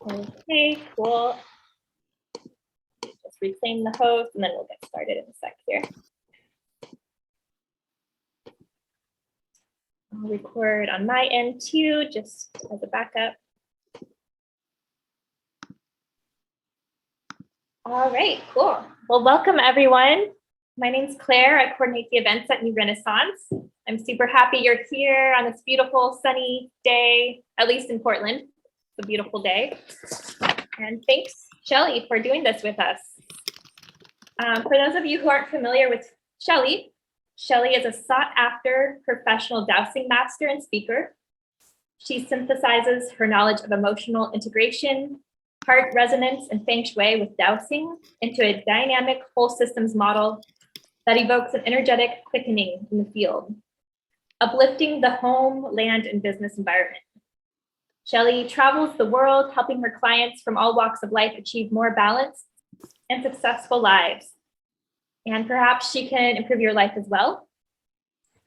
Okay, cool. Just reclaim the host and then we'll get started in a sec here. I'll record on my end too, just as a backup. All right, cool. Well, welcome everyone. My name's Claire. I coordinate the events at New Renaissance. I'm super happy you're here on this beautiful sunny day, at least in Portland. It's a beautiful day. And thanks, Shelley, for doing this with us. For those of you who aren't familiar with Shelley, Shelley is a sought-after professional dowsing master and speaker. She synthesizes her knowledge of emotional integration, heart resonance, and feng shui with dowsing into a dynamic whole systems model that evokes an energetic quickening in the field, uplifting the home, land, and business environment. Shelley travels the world, helping her clients from all walks of life achieve more balanced and successful lives. And perhaps she can improve your life as well.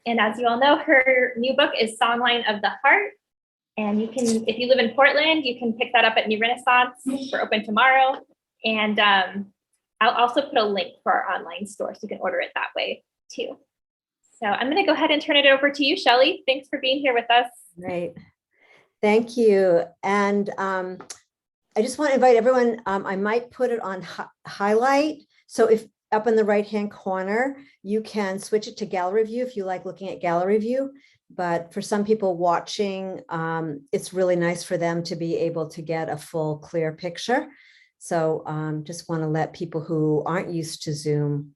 And as you all know, her new book is Songline of the Heart. And you can, if you live in Portland, you can pick that up at New Renaissance. We're open tomorrow. And I'll also put a link for our online store so you can order it that way too. So I'm going to go ahead and turn it over to you, Shelley. Thanks for being here with us. Great. Thank you. And I just want to invite everyone, I might put it on highlight. So if up in the right-hand corner, you can switch it to gallery view if you like looking at gallery view. But for some people watching, it's really nice for them to be able to get a full, clear picture. So just want to let people who aren't used to Zoom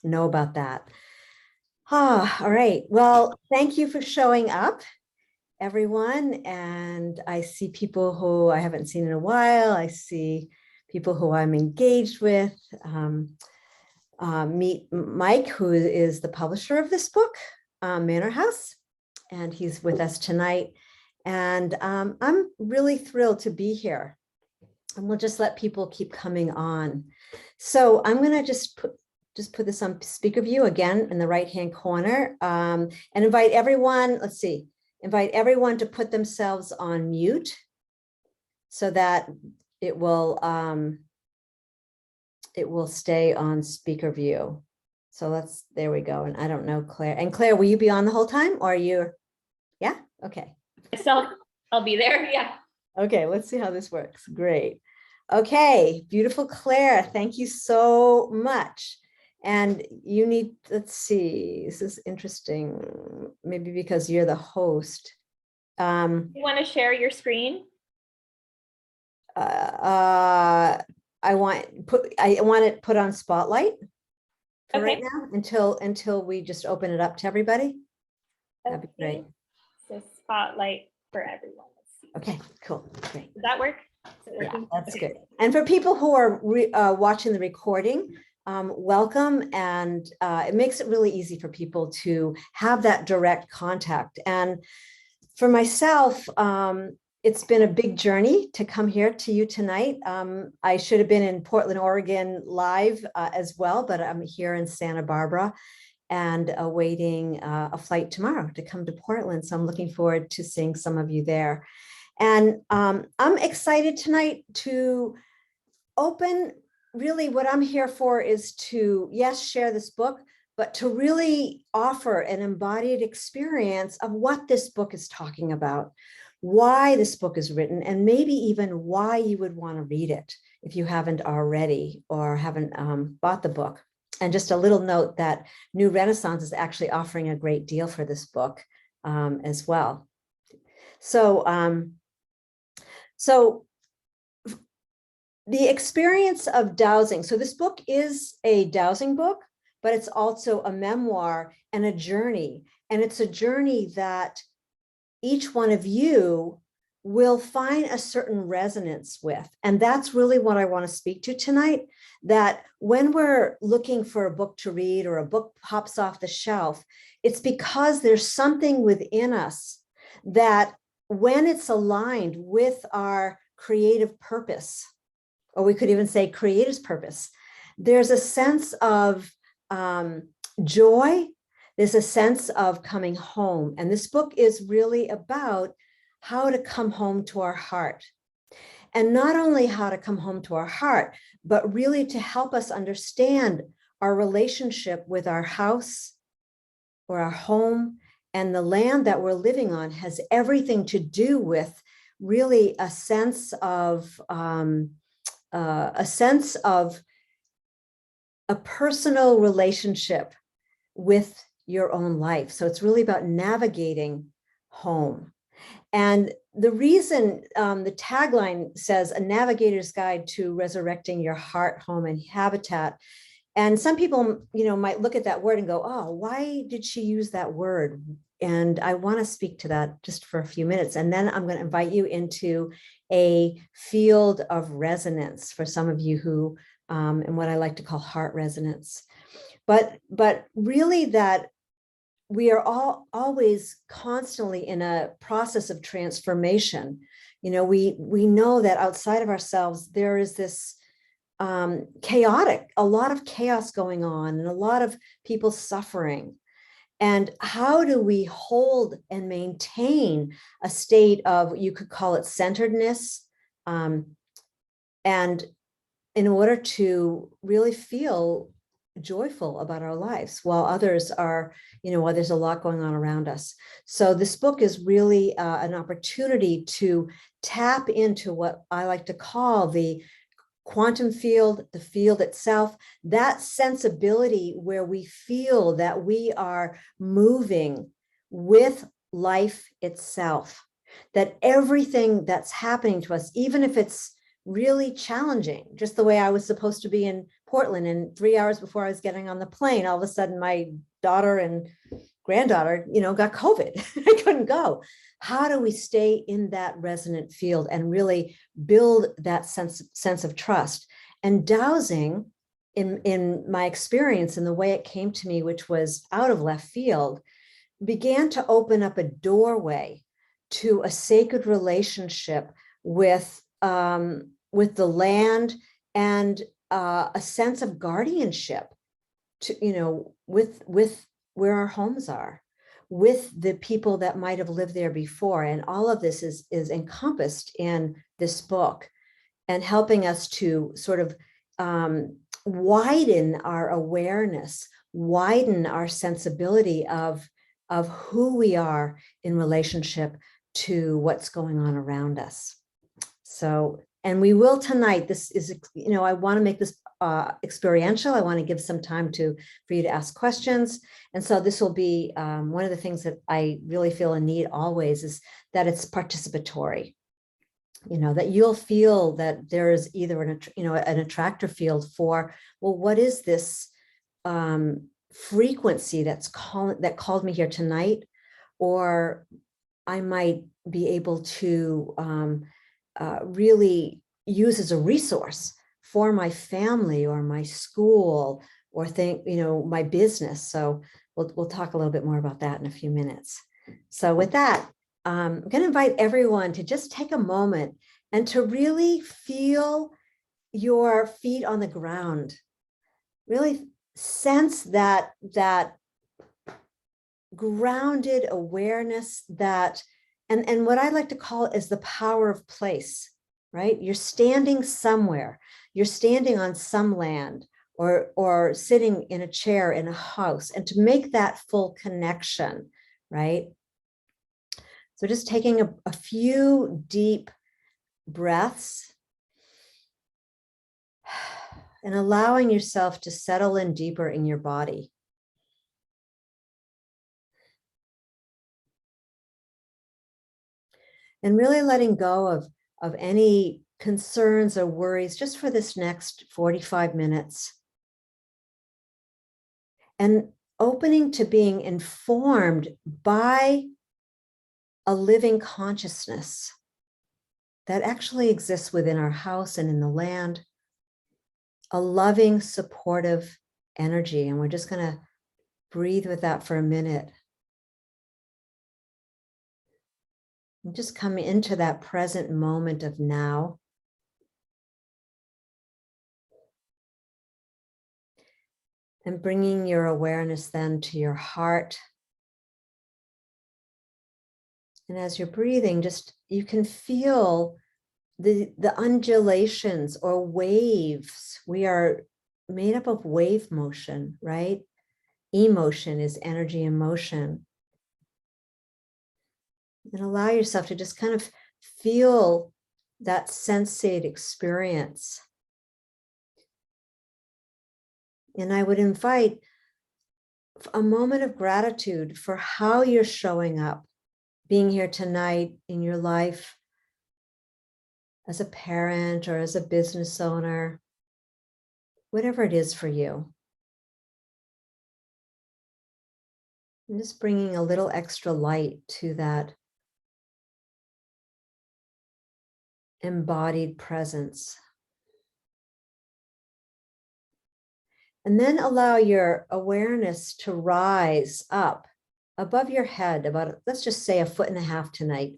know about that. All right. Well, thank you for showing up, everyone. And I see people who I haven't seen in a while. I see people who I'm engaged with. Meet Mike, who is the publisher of this book, Manor House, and he's with us tonight. And I'm really thrilled to be here. And we'll just let people keep coming on. So I'm going to just put this on speaker view again in the right-hand corner, and invite everyone, invite everyone to put themselves on mute so that it will stay on speaker view. So there we go. And I don't know, Claire. And Claire, will you be on the whole time or are you? Yeah, okay. So I'll be there, yeah. Okay, let's see how this works. Great. Okay, beautiful Claire, thank you so much. And you need, let's see, this is interesting, maybe because you're the host. You want to share your screen? I want it put on spotlight for okay. right now until we just open it up to everybody. That'd be great. So spotlight for everyone. Let's see. Okay, cool, great. Does that work? Yeah, that's good. And for people who are watching the recording, welcome. And it makes it really easy for people to have that direct contact. And for myself, it's been a big journey to come here to you tonight. I should have been in Portland, Oregon live as well, but I'm here in Santa Barbara and awaiting a flight tomorrow to come to Portland. So I'm looking forward to seeing some of you there. And I'm excited tonight to open, really what I'm here for is to, yes, share this book, but to really offer an embodied experience of what this book is talking about, why this book is written, and maybe even why you would want to read it if you haven't already or haven't bought the book. And just a little note that New Renaissance is actually offering a great deal for this book as well. So, so the experience of dowsing. So this book is a dowsing book, but it's also a memoir and a journey. And it's a journey that each one of you will find a certain resonance with. And that's really what I want to speak to tonight, that when we're looking for a book to read or a book pops off the shelf, it's because there's something within us that when it's aligned with our creative purpose, or we could even say creator's purpose, there's a sense of joy. There's a sense of coming home. And this book is really about how to come home to our heart. And not only how to come home to our heart, but really to help us understand our relationship with our house or our home, and the land that we're living on has everything to do with really a sense of a personal relationship with your own life. So it's really about navigating home. And the reason the tagline says a navigator's guide to resurrecting your heart, home, and habitat. And some people, might look at that word and go, oh, why did she use that word? And I want to speak to that just for a few minutes. And then I'm going to invite you into a field of resonance for some of you who, and what I like to call heart resonance. But really that we are all always constantly in a process of transformation. We know that outside of ourselves, there is this a lot of chaos going on and a lot of people suffering. And how do we hold and maintain a state of, you could call it centeredness, and in order to really feel joyful about our lives while others are, while there's a lot going on around us. So this book is really an opportunity to tap into what I like to call the quantum field, the field itself, that sensibility where we feel that we are moving with life itself, that everything that's happening to us, even if it's really challenging, just the way I was supposed to be in Portland, and 3 hours before I was getting on the plane, all of a sudden my daughter and granddaughter, got COVID. I couldn't go. How do we stay in that resonant field and really build that sense of trust? And dowsing, in my experience and the way it came to me, which was out of left field, began to open up a doorway to a sacred relationship with the land, and a sense of guardianship to, with where our homes are, with the people that might have lived there before. And all of this is encompassed in this book, and helping us to sort of widen our awareness, widen our sensibility of who we are in relationship to what's going on around us. So, and we will tonight, this is, I want to make this experiential. I want to give some time for you to ask questions. And so this will be one of the things that I really feel a need always, is that it's participatory, that you'll feel that there is either an attractor field for, well, what is this frequency that called me here tonight? Or I might be able to really use as a resource for my family or my school, or my business. So we'll talk a little bit more about that in a few minutes. So with that, I'm going to invite everyone to just take a moment and to really feel your feet on the ground. Really sense that grounded awareness, that and what I like to call is the power of place, right? You're standing somewhere, you're standing on some land, or sitting in a chair in a house, and to make that full connection, right? So just taking a few deep breaths and allowing yourself to settle in deeper in your body. And really letting go of any concerns or worries just for this next 45 minutes. And opening to being informed by a living consciousness that actually exists within our house and in the land, a loving, supportive energy. And we're just going to breathe with that for a minute. And just come into that present moment of now. And bringing your awareness then to your heart. And as you're breathing, you can feel the undulations or waves. We are made up of wave motion, right? Emotion is energy and motion. And allow yourself to just kind of feel that sensate experience. And I would invite a moment of gratitude for how you're showing up, being here tonight in your life as a parent or as a business owner, whatever it is for you. And just bringing a little extra light to that embodied presence. And then allow your awareness to rise up above your head, about, let's just say, 1.5 feet tonight.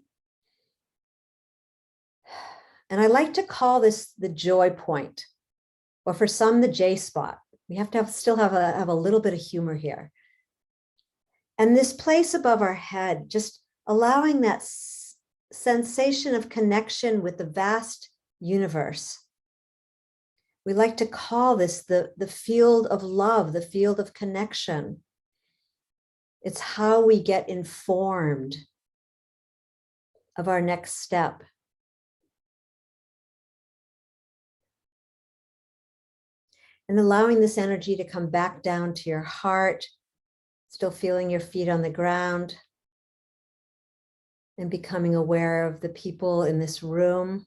And I like to call this the joy point, or for some, the J spot. We have to still have a little bit of humor here. And this place above our head, just allowing that sensation of connection with the vast universe. We like to call this the field of love, the field of connection. It's how we get informed of our next step. And allowing this energy to come back down to your heart, still feeling your feet on the ground, and becoming aware of the people in this room.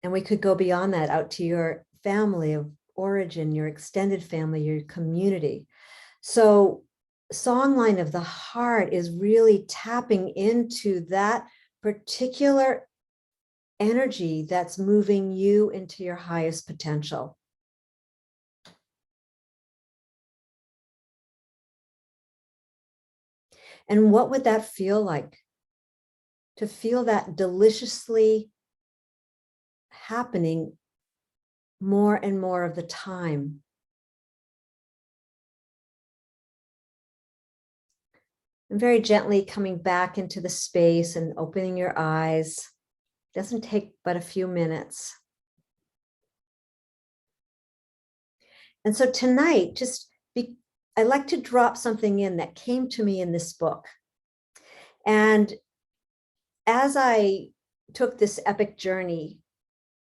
And we could go beyond that out to your family of origin, your extended family, your community. So Songline of the Heart is really tapping into that particular energy that's moving you into your highest potential. And what would that feel like? To feel that deliciously happening more and more of the time. And very gently coming back into the space and opening your eyes. Doesn't take but a few minutes. And so tonight, I like to drop something in that came to me in this book. And as I took this epic journey,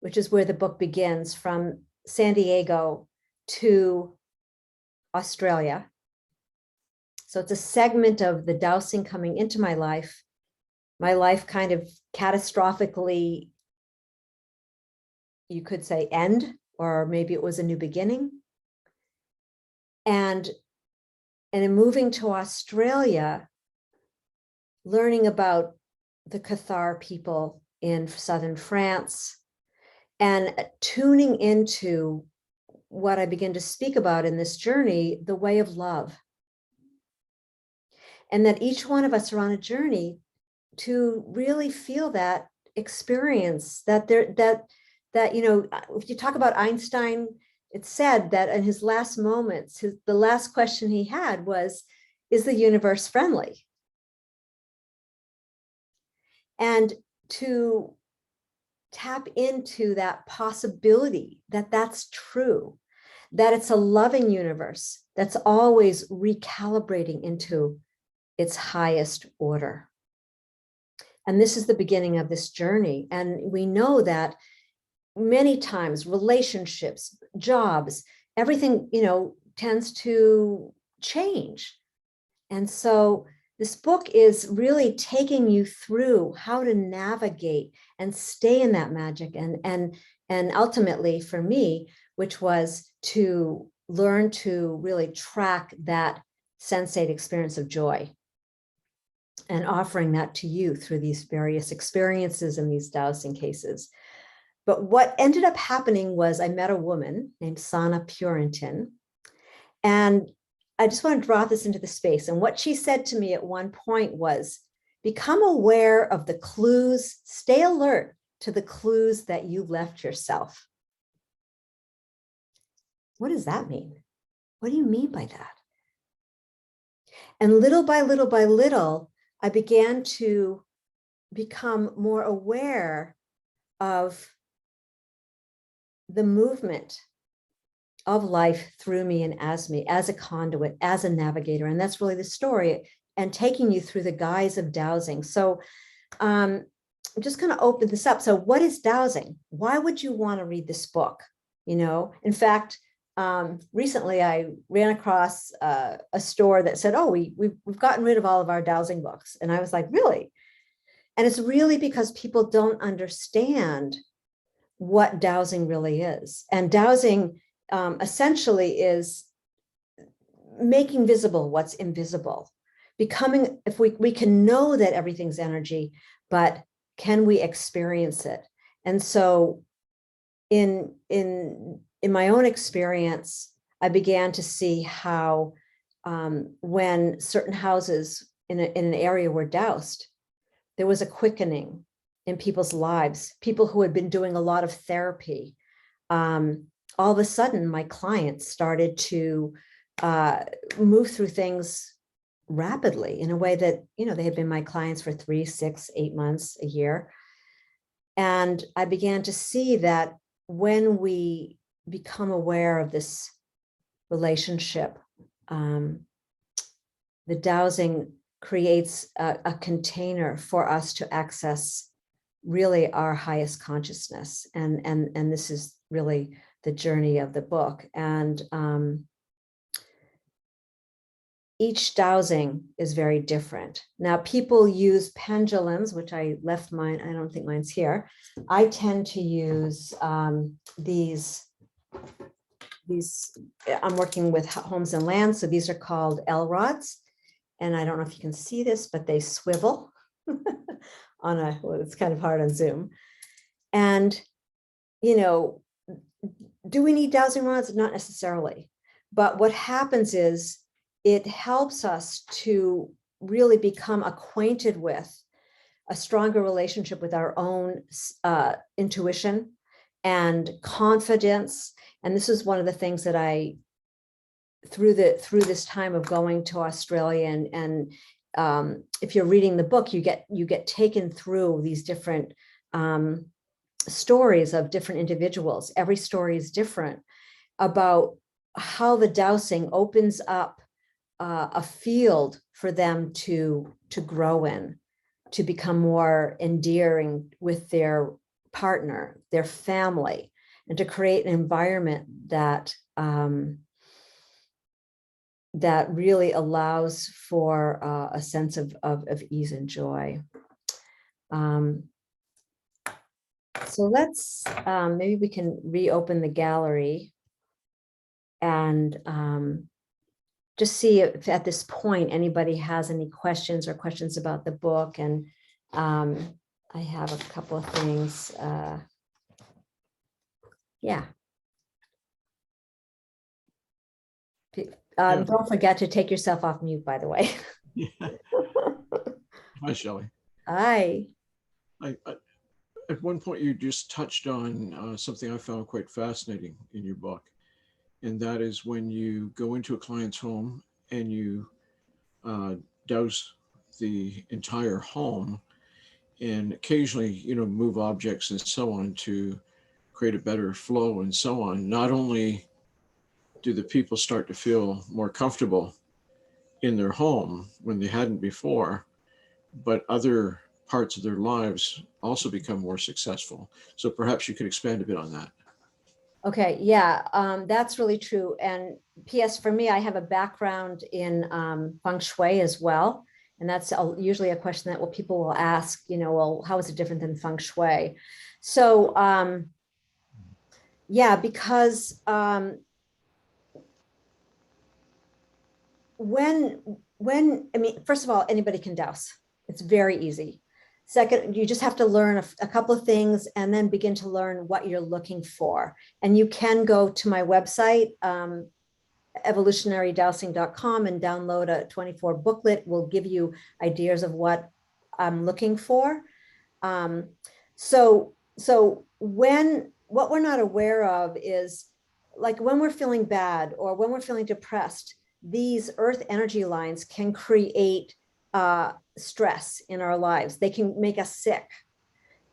which is where the book begins, from San Diego to Australia. So it's a segment of the Dowsing coming into my life kind of catastrophically, you could say, end, or maybe it was a new beginning. And in moving to Australia, learning about the Cathar people in southern France, and tuning into what I begin to speak about in this journey, the way of love. And that each one of us are on a journey to really feel that experience, that if you talk about Einstein, it's said that in his last moments, the last question he had was, is the universe friendly? And to tap into that possibility that that's true, that it's a loving universe that's always recalibrating into its highest order. And this is the beginning of this journey. And we know that many times relationships, jobs, everything, tends to change. And so this book is really taking you through how to navigate and stay in that magic. And ultimately for me, which was to learn to really track that sensate experience of joy, and offering that to you through these various experiences and these dowsing cases. But what ended up happening was I met a woman named Sana Purinton, and I just want to draw this into the space. And what she said to me at one point was, become aware of the clues, stay alert to the clues that you left yourself. What does that mean? What do you mean by that? And little by little by little, I began to become more aware of the movement of life through me, as a conduit, as a navigator. And that's really the story, and taking you through the guise of dowsing. So I'm just going to open this up. So what is dowsing? Why would you want to read this book? In fact, recently I ran across a store that said, oh, we've gotten rid of all of our dowsing books. And I was like, really? And it's really because people don't understand what dowsing really is. And dowsing essentially is making visible what's invisible, becoming, if we can know that everything's energy, but can we experience it? And so in my own experience, I began to see how when certain houses in an area were doused, there was a quickening in people's lives, people who had been doing a lot of therapy. All of a sudden, my clients started to move through things rapidly in a way that, they had been my clients for 3, 6, 8 months, a year. And I began to see that when we become aware of this relationship, the dowsing creates a container for us to access really our highest consciousness. And this is really the journey of the book. And each dowsing is very different. Now, people use pendulums, which I left mine. I don't think mine's here. I tend to use these. I'm working with homes and lands, so these are called L rods. And I don't know if you can see this, but they swivel on well, it's kind of hard on Zoom. And, do we need dowsing rods? Not necessarily. But what happens is it helps us to really become acquainted with a stronger relationship with our own intuition and confidence. And this is one of the things that I, through this time of going to Australia, and if you're reading the book, you get taken through these different stories of different individuals. Every story is different about how the dowsing opens up a field for them to grow in, to become more endearing with their partner, their family, and to create an environment that that really allows for a sense of ease and joy. So let's, maybe we can reopen the gallery and just see if at this point anybody has any questions about the book. And I have a couple of things. Yeah. Don't forget to take yourself off mute, by the way. Yeah. Hi, Shelley. Hi. At one point, you just touched on something I found quite fascinating in your book. And that is when you go into a client's home and you douse the entire home, and occasionally, move objects and so on to create a better flow and so on. Not only do the people start to feel more comfortable in their home when they hadn't before, but other parts of their lives also become more successful. So perhaps you could expand a bit on that. Okay, yeah, that's really true. And P.S. for me, I have a background in Feng Shui as well. And that's usually a question that people will ask, well, how is it different than Feng Shui? So, yeah, because first of all, anybody can douse. It's very easy. Second, you just have to learn a couple of things and then begin to learn what you're looking for. And you can go to my website, evolutionarydowsing.com, and download a 24 booklet. Will give you ideas of what I'm looking for. So what we're not aware of is, like, when we're feeling bad or when we're feeling depressed, these earth energy lines can create stress in our lives. They can make us sick.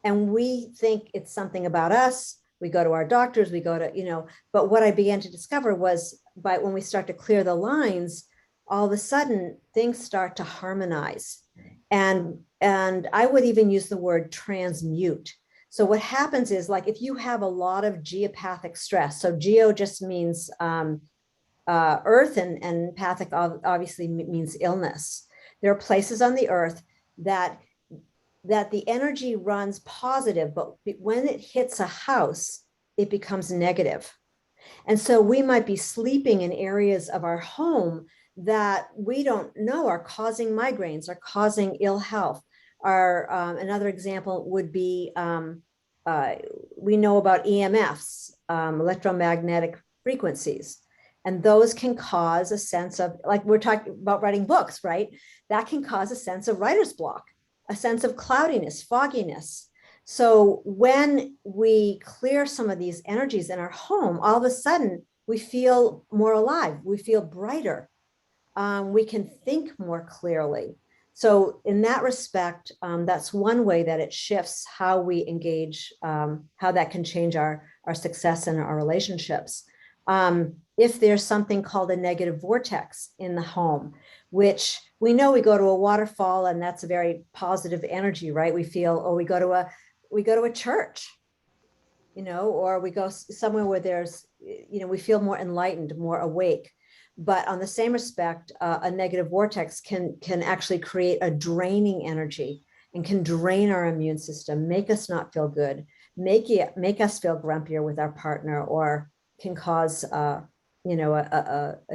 And we think it's something about us. We go to our doctors, we go to, but what I began to discover was when we start to clear the lines, all of a sudden things start to harmonize. And I would even use the word transmute. So what happens is, like, if you have a lot of geopathic stress, so geo just means earth, and pathic obviously means illness. There are places on the earth that the energy runs positive, but when it hits a house, it becomes negative. And so we might be sleeping in areas of our home that we don't know are causing migraines, are causing ill health. Another example would be, we know about EMFs, electromagnetic frequencies. And those can cause a sense of, like we're talking about writing books, right? That can cause a sense of writer's block, a sense of cloudiness, fogginess. So when we clear some of these energies in our home, all of a sudden we feel more alive, we feel brighter, we can think more clearly. So in that respect, that's one way that it shifts how we engage, how that can change our success in our relationships. If there's something called a negative vortex in the home, which we know, we go to a waterfall and that's a very positive energy, right? We feel, or we go to a church, or we go somewhere where there's, we feel more enlightened, more awake. But on the same respect, a negative vortex can actually create a draining energy and can drain our immune system, make us not feel good, make us feel grumpier with our partner, or can cause a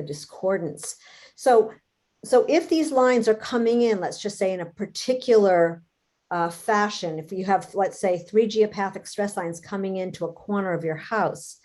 discordance. So if these lines are coming in, let's just say in a particular fashion, if you have, let's say, 3 geopathic stress lines coming into a corner of your house,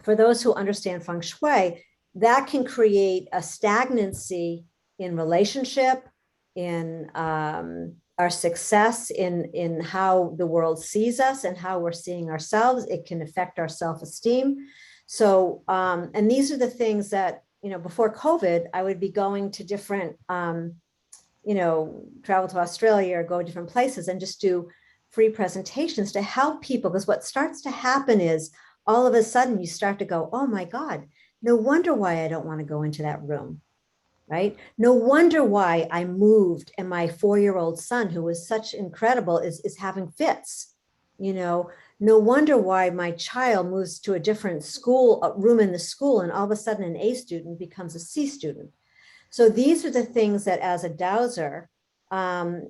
for those who understand Feng Shui, that can create a stagnancy in relationship, in our success, in how the world sees us and how we're seeing ourselves. It can affect our self-esteem. So, and these are the things that, before COVID, I would be going to different, travel to Australia or go to different places and just do free presentations to help people. Because what starts to happen is, all of a sudden you start to go, oh my God, no wonder why I don't want to go into that room, right? No wonder why I moved and my 4-year-old son, who was such incredible, is having fits. No wonder why my child moves to a different school, room in the school, and all of a sudden an A student becomes a C student. So these are the things that, as a dowser, and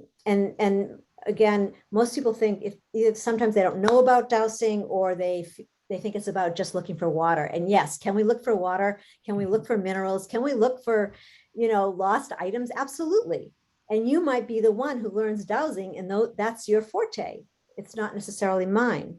again, most people think if sometimes they don't know about dowsing, or they think it's about just looking for water. And yes, can we look for water? Can we look for minerals? Can we look for, lost items? Absolutely. And you might be the one who learns dowsing, and that's your forte. It's not necessarily mine.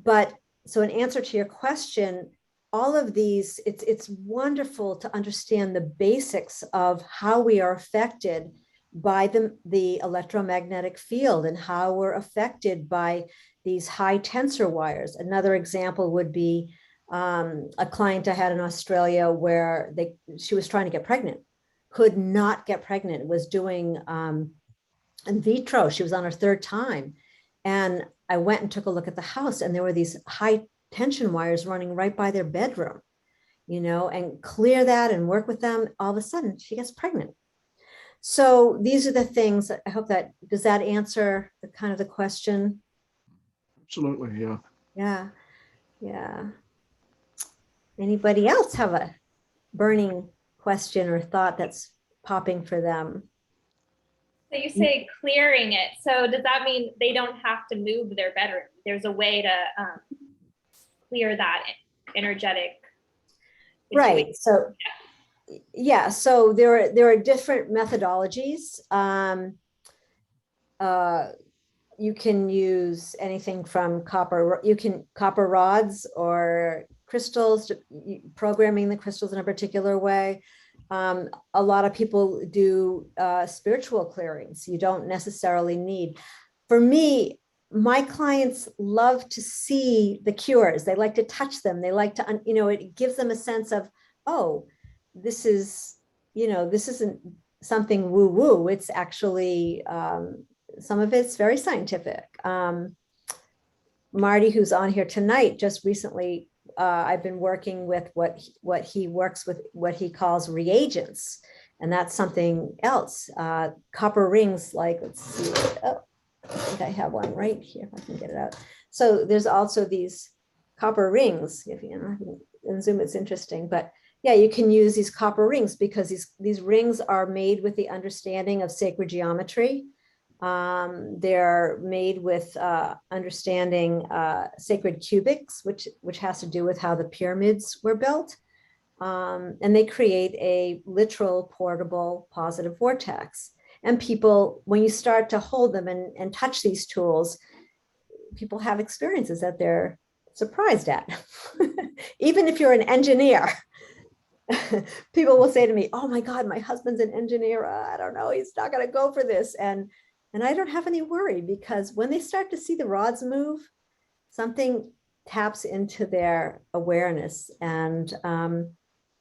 But so in answer to your question, all of these, it's wonderful to understand the basics of how we are affected by the electromagnetic field, and how we're affected by these high tensor wires. Another example would be a client I had in Australia where she was trying to get pregnant, could not get pregnant, was doing in vitro. She was on her 3rd time. And I went and took a look at the house, and there were these high tension wires running right by their bedroom, and clear that and work with them. All of a sudden she gets pregnant. So these are the things that I hope does that answer the kind of the question? Absolutely, yeah. Yeah. Anybody else have a burning question or thought that's popping for them? So you say clearing it. So does that mean they don't have to move their bedroom? There's a way to clear that energetic situation. Right. So yeah, so there are different methodologies. You can use anything from copper rods or crystals, programming the crystals in a particular way. A lot of people do spiritual clearings. You don't necessarily need. For me, my clients love to see the cures. They like to touch them. They like to, it gives them a sense of, oh, this isn't something woo-woo. It's actually, some of it's very scientific. Marty, who's on here tonight, just recently, I've been working with what he works with, what he calls reagents. And that's something else. Copper rings, like, let's see, oh, I think I have one right here, if I can get it out. So there's also these copper rings. If you know, in Zoom, it's interesting, but yeah, you can use these copper rings because these rings are made with the understanding of sacred geometry. They're made with understanding sacred cubics, which has to do with how the pyramids were built. And they create a literal portable positive vortex. And people, when you start to hold them and touch these tools, people have experiences that they're surprised at. Even if you're an engineer, people will say to me, oh my God, my husband's an engineer. I don't know, he's not going to go for this. And I don't have any worry, because when they start to see the rods move, something taps into their awareness, and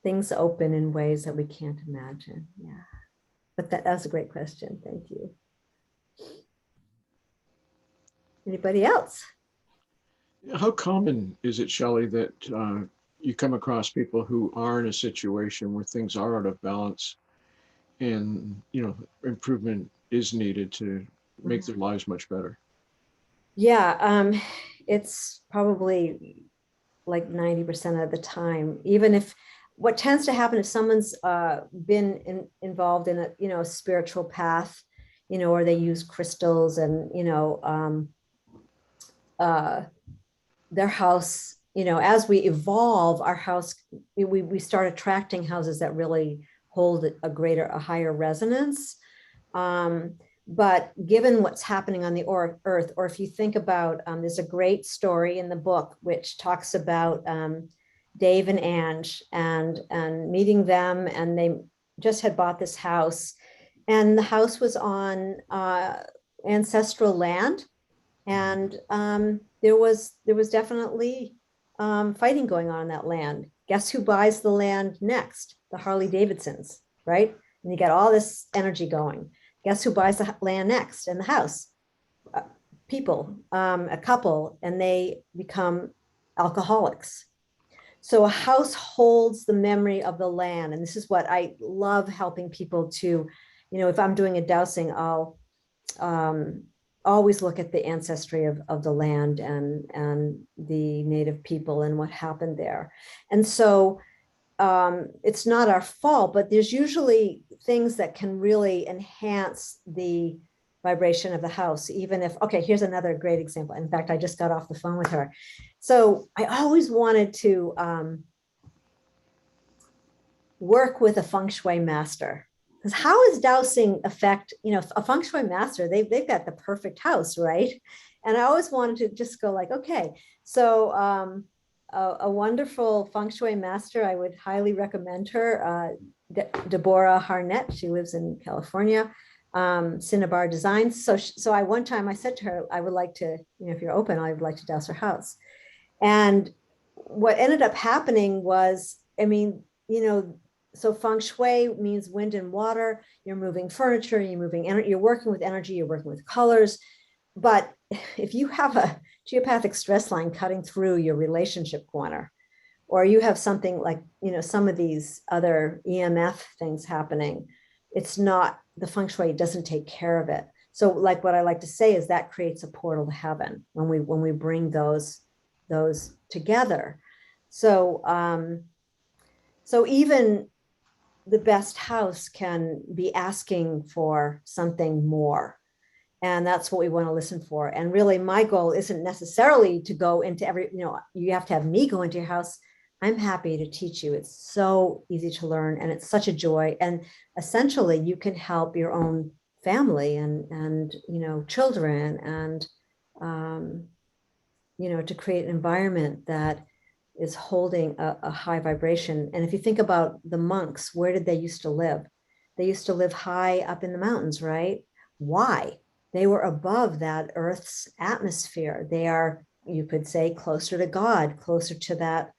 things open in ways that we can't imagine. Yeah. But that's a great question. Thank you. Anybody else? How common is it, Shelley, that you come across people who are in a situation where things are out of balance and, improvement is needed to make their lives much better? Yeah, it's probably like 90% of the time. Even if, what tends to happen if someone's been involved in a spiritual path, or they use crystals, and their house, as we evolve, our house, we start attracting houses that really hold a higher resonance. But given what's happening on the earth, or if you think about, there's a great story in the book which talks about Dave and Ange and meeting them, and they just had bought this house, and the house was on ancestral land, and there was definitely fighting going on in that land. Guess who buys the land next? The Harley Davidsons, right? And you get all this energy going. Guess who buys the land next and the house? People, a couple, and they become alcoholics. So a house holds the memory of the land. And this is what I love helping people to, if I'm doing a dowsing, I'll always look at the ancestry of the land and the native people and what happened there. And so it's not our fault, but there's usually things that can really enhance the vibration of the house, even if, okay, here's another great example. In fact, I just got off the phone with her. So I always wanted to work with a feng shui master, because how does dowsing affect, a feng shui master, they've got the perfect house, right? And I always wanted to just go like, okay, so a wonderful feng shui master, I would highly recommend her, Deborah Harnett. She lives in California, Cinnabar Designs. So one time I said to her, I would like to, if you're open, I would like to douse her house. And what ended up happening was, so feng shui means wind and water. You're moving furniture, you're moving energy, you're working with energy, you're working with colors. But if you have a geopathic stress line cutting through your relationship corner, or you have something like, some of these other EMF things happening, it's not, the feng shui doesn't take care of it. So like what I like to say is that creates a portal to heaven when we bring those together. So so even the best house can be asking for something more. And that's what we want to listen for. And really, my goal isn't necessarily to go into every, you have to have me go into your house. I'm happy to teach you. It's so easy to learn, and it's such a joy. And essentially, you can help your own family and children, and to create an environment that is holding a high vibration. And if you think about the monks, where did they used to live? They used to live high up in the mountains, right? Why? They were above that Earth's atmosphere. They are, you could say, closer to God, closer to that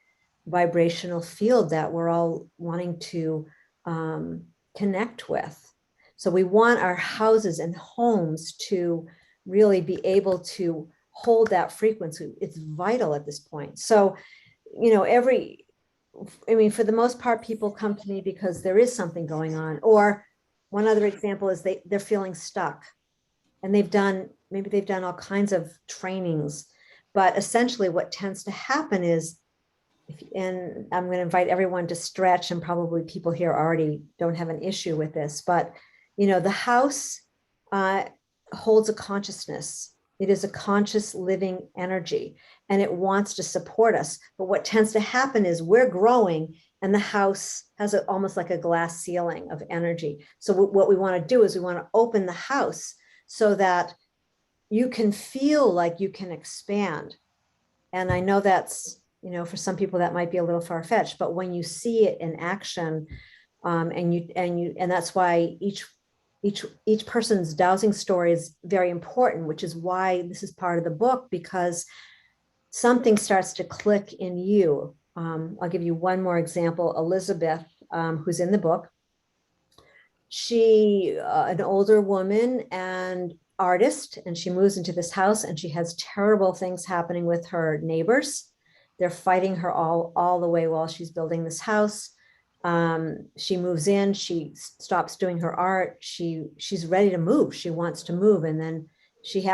vibrational field that we're all wanting to connect with. So we want our houses and homes to really be able to hold that frequency. It's vital at this point. So, you know, for the most part, people come to me because there is something going on. Or one other example is they're feeling stuck, and maybe they've done all kinds of trainings, but essentially what tends to happen is, and I'm going to invite everyone to stretch, and probably people here already don't have an issue with this, but you know, the house holds a consciousness. It is a conscious living energy, and it wants to support us. But what tends to happen is we're growing, and the house has almost like a glass ceiling of energy. So what we want to do is we want to open the house so that you can feel like you can expand. And I know that's, you know, for some people that might be a little far-fetched, but when you see it in action, and that's why each person's dowsing story is very important, which is why this is part of the book, because something starts to click in you. I'll give you one more example. Elizabeth, who's in the book, she, an older woman and artist, and she moves into this house, and she has terrible things happening with her neighbors. They're fighting her all the way while she's building this house. She moves in, she stops doing her art. She's ready to move. She wants to move. And then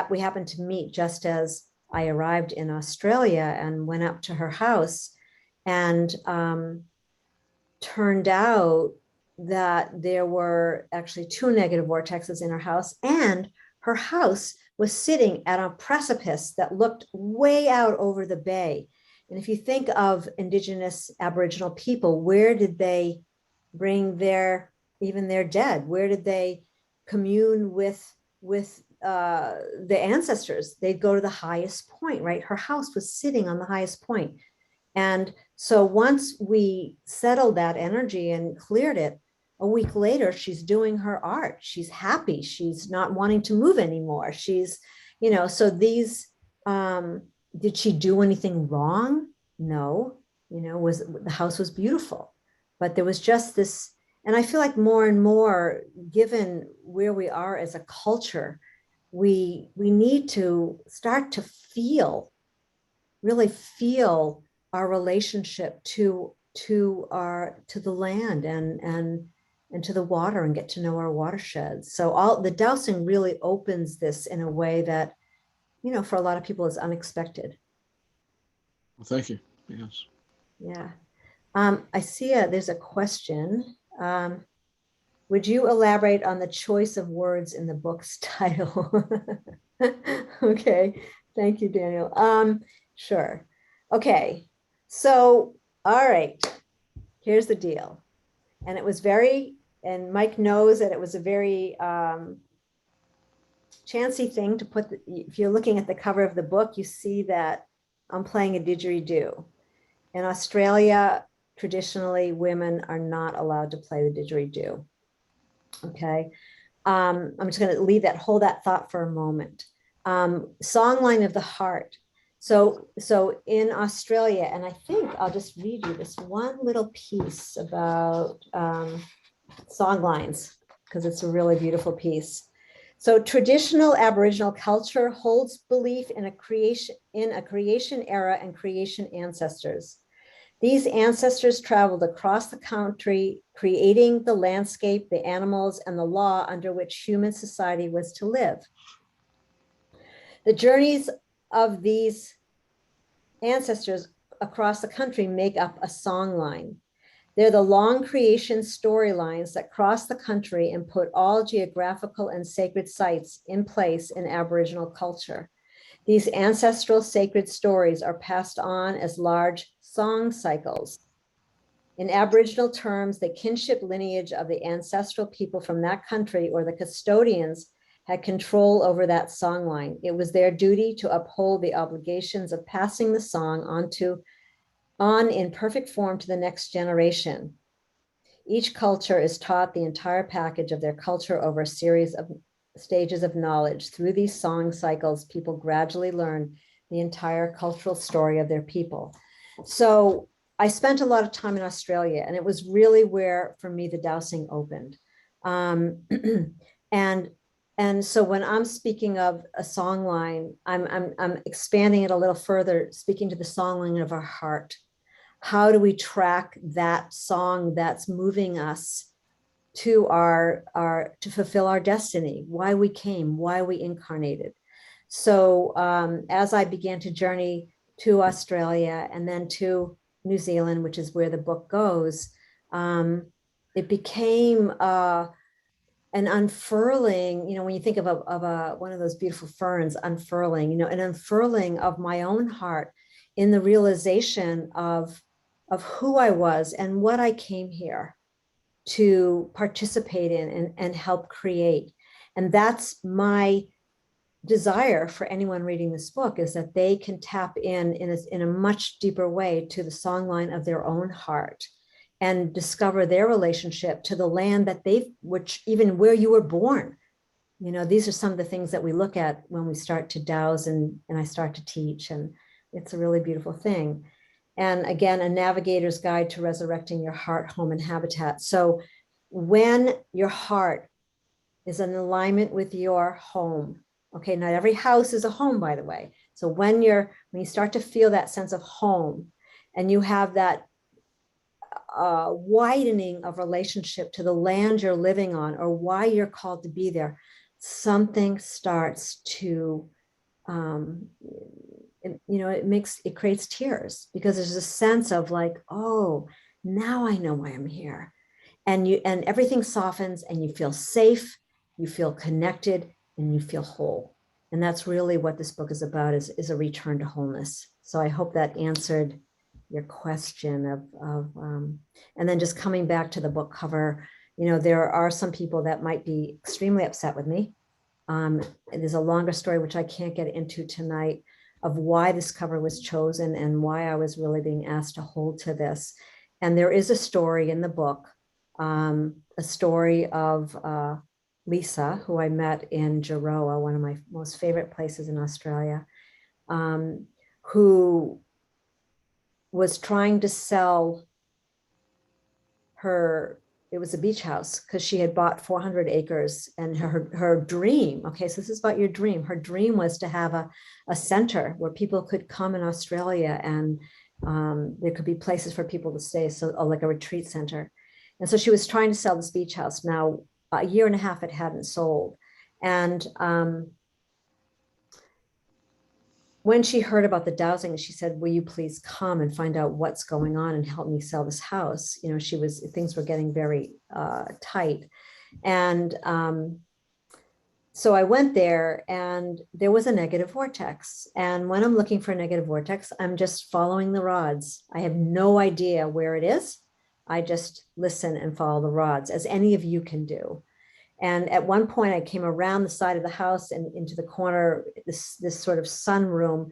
we happened to meet just as I arrived in Australia, and went up to her house, and turned out that there were actually 2 negative vortexes in her house, and her house was sitting at a precipice that looked way out over the bay. And if you think of Indigenous Aboriginal people, where did they bring even their dead? Where did they commune with the ancestors? They'd go to the highest point, right? Her house was sitting on the highest point. And so once we settled that energy and cleared it, a week later, she's doing her art. She's happy. She's not wanting to move anymore. She's, you know, so these, did she do anything wrong? No, you know, the house was beautiful, but there was just this, and I feel like more and more, given where we are as a culture, we need to start to really feel our relationship to the land and to the water, and get to know our watersheds. So the dowsing really opens this in a way that, you know, for a lot of people is unexpected. Well, thank you. Yes. Yeah. I see there's a question. Would you elaborate on the choice of words in the book's title? Okay. Thank you, Daniel. Sure. Okay. So, all right. Here's the deal. And it was and Mike knows that it was a very chancy thing to put. If you're looking at the cover of the book, you see that I'm playing a didgeridoo. In Australia, traditionally, women are not allowed to play the didgeridoo. Okay. I'm just going to hold that thought for a moment. Songline of the Heart. So in Australia, and I think I'll just read you this one little piece about songlines, because it's a really beautiful piece. So traditional Aboriginal culture holds belief in a creation era and creation ancestors. These ancestors traveled across the country, creating the landscape, the animals, and the law under which human society was to live. The journeys of these ancestors across the country make up a songline. They're the long creation storylines that cross the country and put all geographical and sacred sites in place in Aboriginal culture. These ancestral sacred stories are passed on as large song cycles. In Aboriginal terms, the kinship lineage of the ancestral people from that country, or the custodians, had control over that songline. It was their duty to uphold the obligations of passing the song on in perfect form to the next generation. Each culture is taught the entire package of their culture over a series of stages of knowledge. Through these song cycles, people gradually learn the entire cultural story of their people. So I spent a lot of time in Australia, and it was really where, for me, the dowsing opened. And so when I'm speaking of a song line, I'm expanding it a little further, speaking to the songline of our heart. How do we track that song that's moving us to to fulfill our destiny, why we came, why we incarnated? So as I began to journey to Australia and then to New Zealand, which is where the book goes, it became an unfurling, when you think of one of those beautiful ferns unfurling, an unfurling of my own heart in the realization of who I was and what I came here to participate in and help create. And that's my desire for anyone reading this book, is that they can tap in a much deeper way to the songline of their own heart and discover their relationship to the land that which even where you were born. These are some of the things that we look at when we start to douse and I start to teach, and it's a really beautiful thing. And again, a navigator's guide to resurrecting your heart, home, and habitat. So when your heart is in alignment with your home, okay, not every house is a home, by the way. So when you start to feel that sense of home and you have that widening of relationship to the land you're living on or why you're called to be there, something starts to, it creates tears, because there's a sense of like, oh, now I know why I'm here. And everything softens and you feel safe, you feel connected, and you feel whole. And that's really what this book is about, is a return to wholeness. So I hope that answered your question and then just coming back to the book cover, there are some people that might be extremely upset with me. There's a longer story, which I can't get into tonight, of why this cover was chosen and why I was really being asked to hold to this. And there is a story in the book, a story of Lisa, who I met in Jaroa, one of my most favorite places in Australia, who was trying to sell it was a beach house, because she had bought 400 acres, and her dream, okay, so this is about your dream. Her dream was to have a center where people could come in Australia, and there could be places for people to stay, so like a retreat center. And so she was trying to sell this beach house. Now, a year and a half it hadn't sold. And when she heard about the dowsing, she said, will you please come and find out what's going on and help me sell this house? Things were getting very tight. And so I went there, and there was a negative vortex. And when I'm looking for a negative vortex, I'm just following the rods. I have no idea where it is. I just listen and follow the rods, as any of you can do. And at one point I came around the side of the house and into the corner, this sort of sunroom,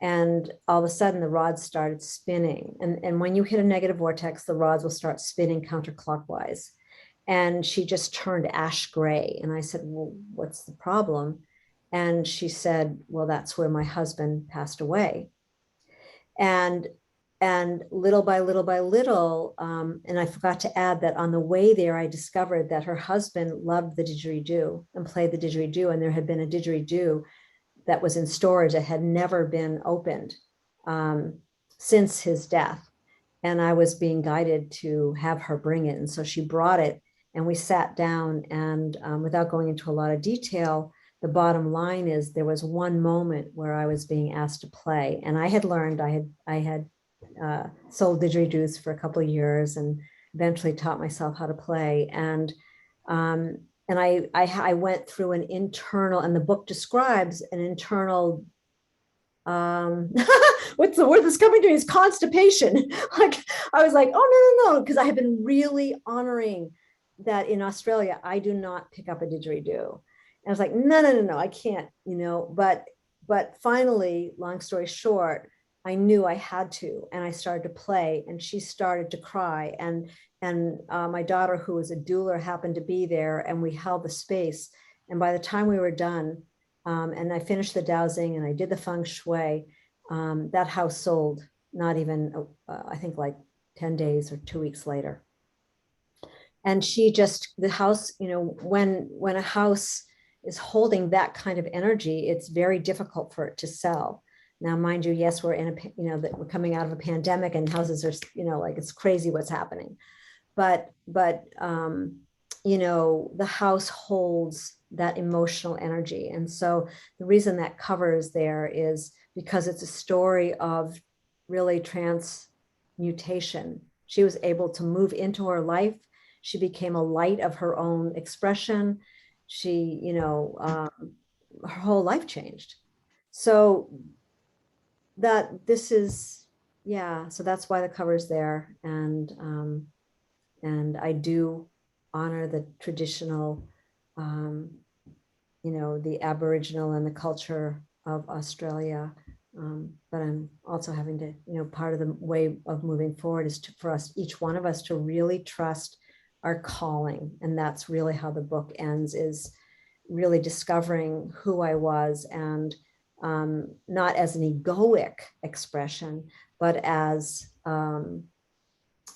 and all of a sudden the rods started spinning. And when you hit a negative vortex, the rods will start spinning counterclockwise. And she just turned ash gray. And I said, well, what's the problem? And she said, well, that's where my husband passed away. And little by little, and I forgot to add that on the way there, I discovered that her husband loved the didgeridoo and played the didgeridoo. And there had been a didgeridoo that was in storage that had never been opened since his death. And I was being guided to have her bring it. And so she brought it, and we sat down, and without going into a lot of detail, the bottom line is there was one moment where I was being asked to play. And I had learned, I had sold didgeridoos for a couple of years and eventually taught myself how to play. And I went through an internal, and the book describes an internal, what's the word that's coming to me, is constipation. Like, I was like, oh, no, because I have been really honoring that in Australia, I do not pick up a didgeridoo. And I was like, no, I can't, but finally, long story short, I knew I had to, and I started to play, and she started to cry. And my daughter, who was a doula, happened to be there, and we held the space. And by the time we were done, and I finished the dowsing and I did the feng shui, that house sold, not even, I think like 10 days or 2 weeks later. And the house, when a house is holding that kind of energy, it's very difficult for it to sell. Now, mind you, yes, we're in that we're coming out of a pandemic and houses are, like it's crazy what's happening. But the house holds that emotional energy. And so the reason that cover is there is because it's a story of really transmutation. She was able to move into her life. She became a light of her own expression. She, her whole life changed. So so that's why the cover is there. And I do honor the traditional, the Aboriginal and the culture of Australia. But I'm also having to, part of the way of moving forward is for us, each one of us, to really trust our calling. And that's really how the book ends, is really discovering who I was, and not as an egoic expression, but as,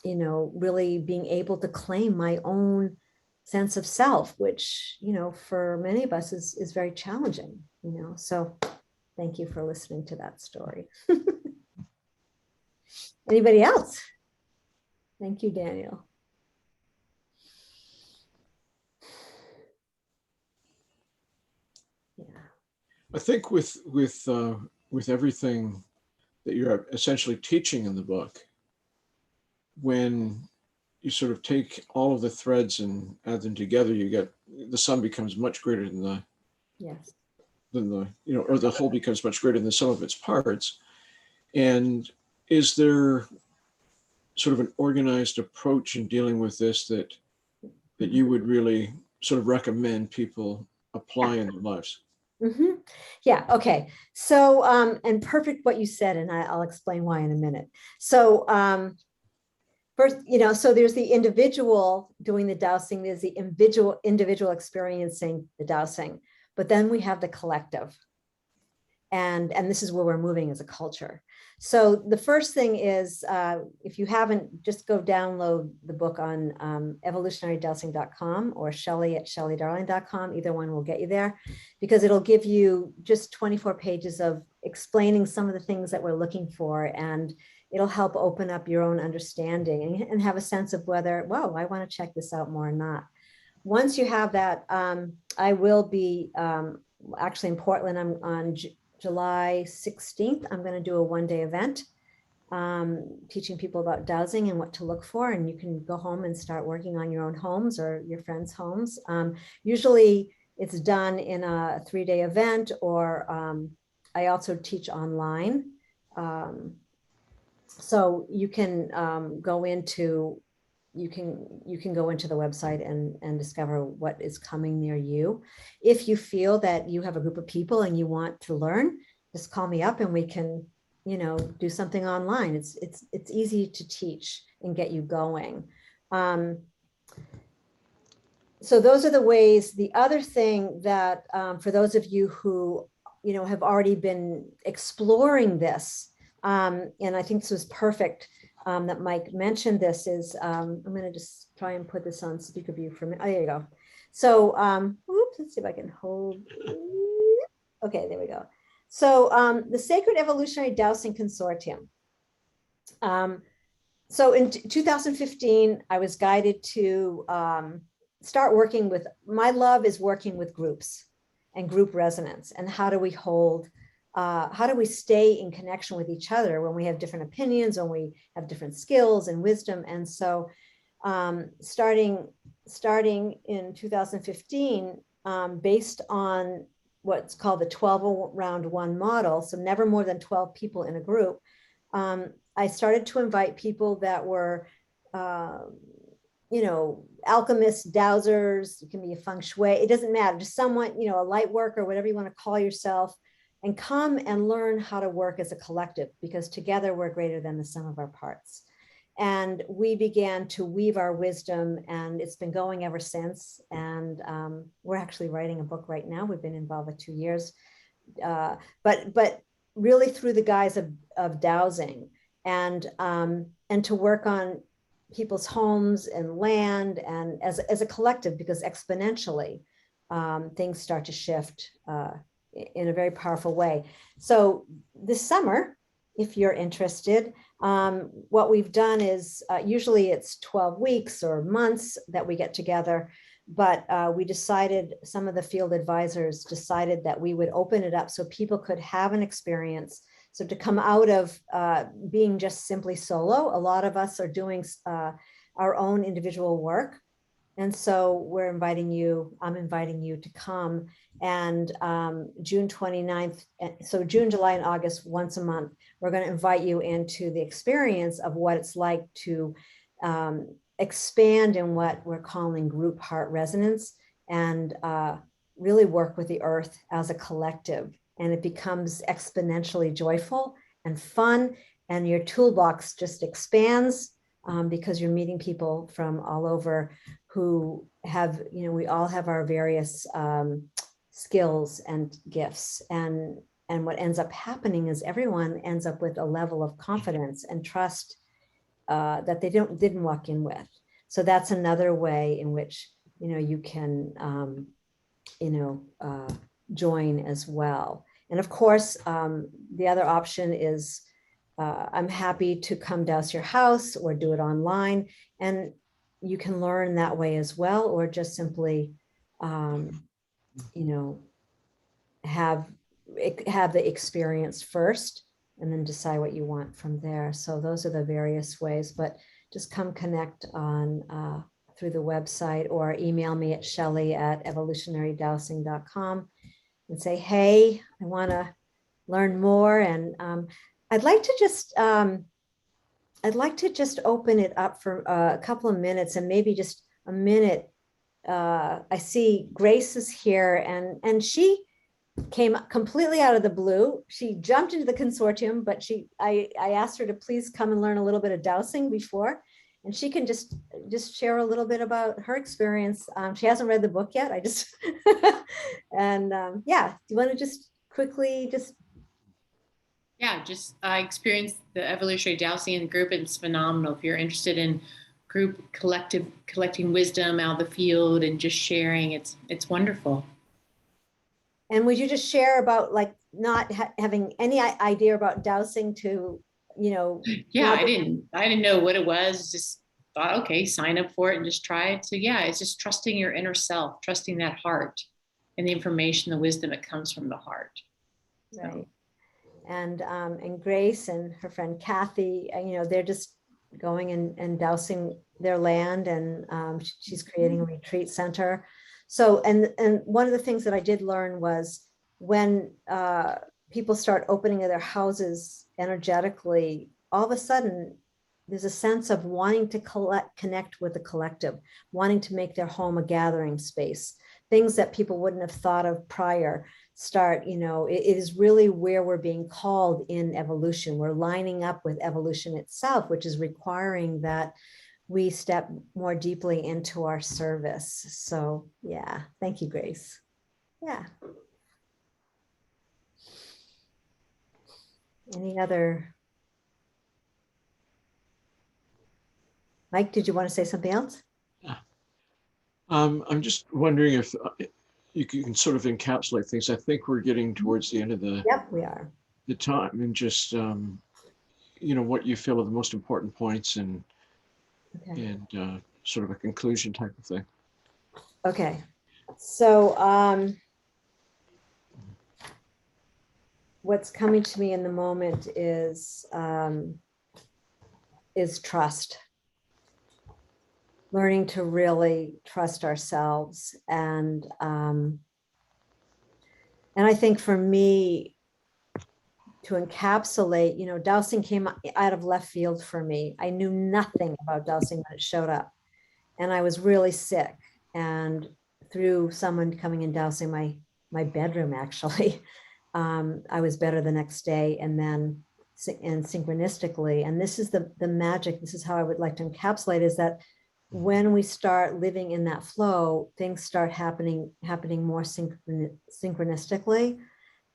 really being able to claim my own sense of self, which, for many of us is very challenging, so thank you for listening to that story. Anybody else? Thank you, Daniel. Yeah. I think with everything that you're essentially teaching in the book, when you sort of take all of the threads and add them together, the sum becomes much greater than the or the whole becomes much greater than the sum of its parts. And is there sort of an organized approach in dealing with this that you would really sort of recommend people apply in their lives? Mm-hmm. Yeah. Okay. So, and perfect what you said, and I'll explain why in a minute. So, first, so there's the individual doing the dowsing, there's the individual experiencing the dowsing, but then we have the collective. And this is where we're moving as a culture. So the first thing is, if you haven't, just go download the book on evolutionarydowsing.com or Shelley at shelleydarling.com. Either one will get you there, because it'll give you just 24 pages of explaining some of the things that we're looking for, and it'll help open up your own understanding and have a sense of whether, whoa, I want to check this out more or not. Once you have that, I will be actually in Portland. I'm on July 16th, I'm going to do a one-day event teaching people about dowsing and what to look for. And you can go home and start working on your own homes or your friends' homes. Usually it's done in a 3-day event, or I also teach online. So you can go into the website and discover what is coming near you. If you feel that you have a group of people and you want to learn, just call me up and we can, do something online. It's easy to teach and get you going. So those are the ways. The other thing that for those of you who, have already been exploring this, and I think this was perfect that Mike mentioned this, is I'm going to just try and put this on speaker view for a minute. Oh, there you go. So, oops, let's see if I can hold. Okay, there we go. So the Sacred Evolutionary Dowsing Consortium. So in 2015, I was guided to start working with, my love is working with groups and group resonance, and how do we stay in connection with each other when we have different opinions, when we have different skills and wisdom. And so starting in 2015, based on what's called the 12-round-1 model, so never more than 12 people in a group, I started to invite people that were, alchemists, dowsers, it can be a feng shui, it doesn't matter, just someone, a light worker, whatever you want to call yourself, and come and learn how to work as a collective, because together we're greater than the sum of our parts. And we began to weave our wisdom, and it's been going ever since. And we're actually writing a book right now. We've been involved with 2 years, but really through the guise of dowsing, and to work on people's homes and land, and as a collective, because exponentially things start to shift in a very powerful way. So this summer, if you're interested, what we've done is usually it's 12 weeks or months that we get together, but we decided, some of the field advisors decided that we would open it up so people could have an experience. So to come out of being just simply solo, a lot of us are doing our own individual work. And so I'm inviting you to come. And June 29th, so June, July, and August, once a month, we're going to invite you into the experience of what it's like to expand in what we're calling group heart resonance, and really work with the earth as a collective. And it becomes exponentially joyful and fun, and your toolbox just expands because you're meeting people from all over who have, we all have our various skills and gifts. And what ends up happening is everyone ends up with a level of confidence and trust that they didn't walk in with. So that's another way in which, you can, join as well. And of course, the other option is I'm happy to come douse your house or do it online, and you can learn that way as well, or just simply, have the experience first and then decide what you want from there. So those are the various ways, but just come connect on through the website, or email me at Shelley@evolutionarydowsing.com and say, hey, I want to learn more. And I'd like to just open it up for a couple of minutes, and maybe just a minute. I see Grace is here, and she came completely out of the blue. She jumped into the consortium, but I asked her to please come and learn a little bit of dowsing before, and she can just share a little bit about her experience. She hasn't read the book yet. Yeah, do you want to just quickly I experienced the evolutionary dowsing in the group, and it's phenomenal. If you're interested in group collecting wisdom out of the field and just sharing, it's wonderful. And would you just share about not having any idea about dowsing to, Yeah, I didn't know what it was. Just thought, okay, sign up for it and just try it. So yeah, it's just trusting your inner self, trusting that heart and the information, the wisdom that comes from the heart. Right. So. And Grace and her friend Kathy, they're just going and dowsing their land, and she's creating a retreat center. So, and one of the things that I did learn was when people start opening their houses energetically, all of a sudden there's a sense of wanting to connect with the collective, wanting to make their home a gathering space. Things that people wouldn't have thought of prior start, it is really where we're being called in evolution. We're lining up with evolution itself, which is requiring that we step more deeply into our service. So yeah, thank you, Grace. Yeah. Any other? Mike, did you want to say something else? Yeah. I'm just wondering if you can sort of encapsulate things. I think we're getting towards the end of the we are. The time, and just what you feel are the most important points, and sort of a conclusion type of thing. Okay, so what's coming to me in the moment is trust. Learning to really trust ourselves, and I think for me, to encapsulate, dowsing came out of left field for me. I knew nothing about dowsing when it showed up, and I was really sick. And through someone coming and dowsing my bedroom, actually, I was better the next day. And then, and synchronistically, and this is the magic. This is how I would like to encapsulate, is that when we start living in that flow, things start happening more synchronistically.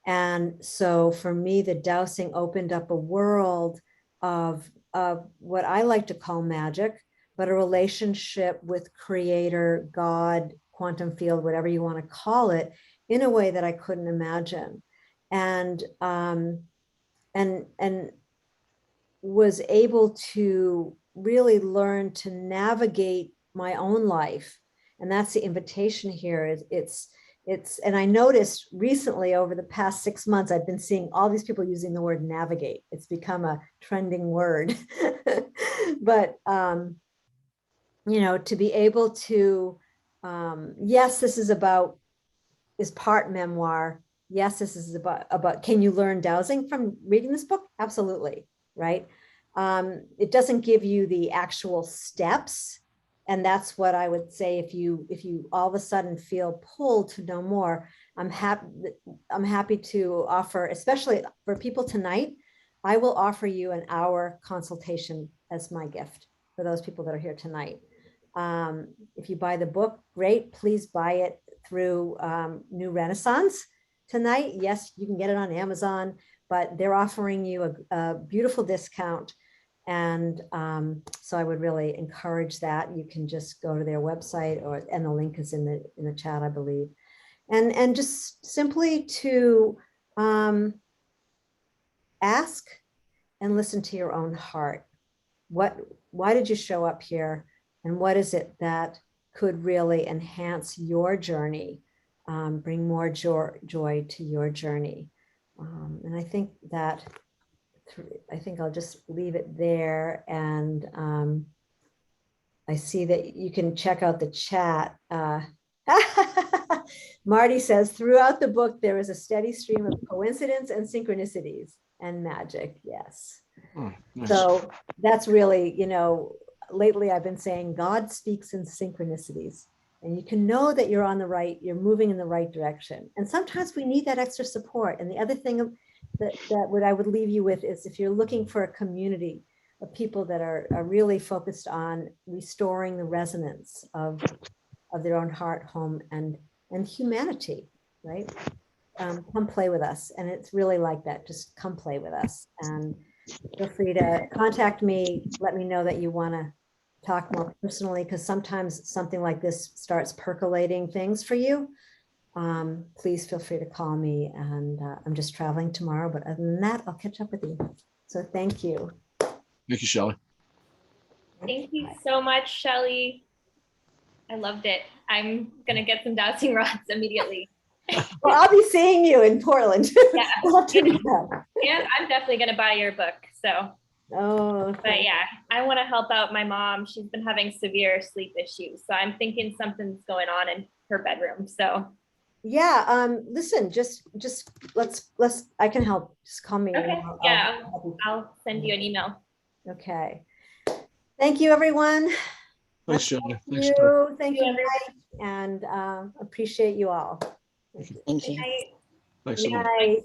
And so for me, the dowsing opened up a world of what I like to call magic, but a relationship with creator, God, quantum field, whatever you want to call it, in a way that I couldn't imagine. And was able to really learn to navigate my own life. And that's the invitation here. And I noticed recently over the past 6 months, I've been seeing all these people using the word navigate. It's become a trending word. But, to be able to, yes, this is part memoir. Yes, this is about, can you learn dowsing from reading this book? Absolutely, right? It doesn't give you the actual steps. And that's what I would say, if you all of a sudden feel pulled to know more, I'm happy to offer, especially for people tonight, I will offer you an hour consultation as my gift for those people that are here tonight. If you buy the book, great, please buy it through New Renaissance tonight. Yes, you can get it on Amazon, but they're offering you a beautiful discount. And so I would really encourage that. You can just go to their website, and the link is in the chat, I believe. And just simply to ask and listen to your own heart. Why did you show up here? And what is it that could really enhance your journey, bring more joy to your journey? And I think I'll just leave it there. And I see that you can check out the chat. Marty says, throughout the book, there is a steady stream of coincidence and synchronicities and magic. Yes. Oh, nice. So that's really, lately I've been saying God speaks in synchronicities, and you can know that you're moving in the right direction. And sometimes we need that extra support. And the other thing that what I would leave you with is, if you're looking for a community of people that are really focused on restoring the resonance of their own heart, home, and humanity, right? Come play with us. And it's really like that. Just come play with us. And feel free to contact me. Let me know that you want to talk more personally, because sometimes something like this starts percolating things for you. Please feel free to call me. And I'm just traveling tomorrow, but other than that, I'll catch up with you. So thank you. Thank you, Shelley. Thank you so much, Shelley. I loved it. I'm gonna get some dowsing rods immediately. Well, I'll be seeing you in Portland. Yeah. We'll have to meet up. And I'm definitely gonna buy your book. So, Oh, but yeah, I want to help out my mom. She's been having severe sleep issues. So I'm thinking something's going on in her bedroom. So yeah. Listen, just let's I can help. Just call me. okay. and Yeah, I'll send you an email. Okay. Thank you, everyone. Thanks, Shelley. Thank Thanks. you. Thank you, everyone. Mike, and appreciate you all. Good Thank you. night. Thanks so much. Good night.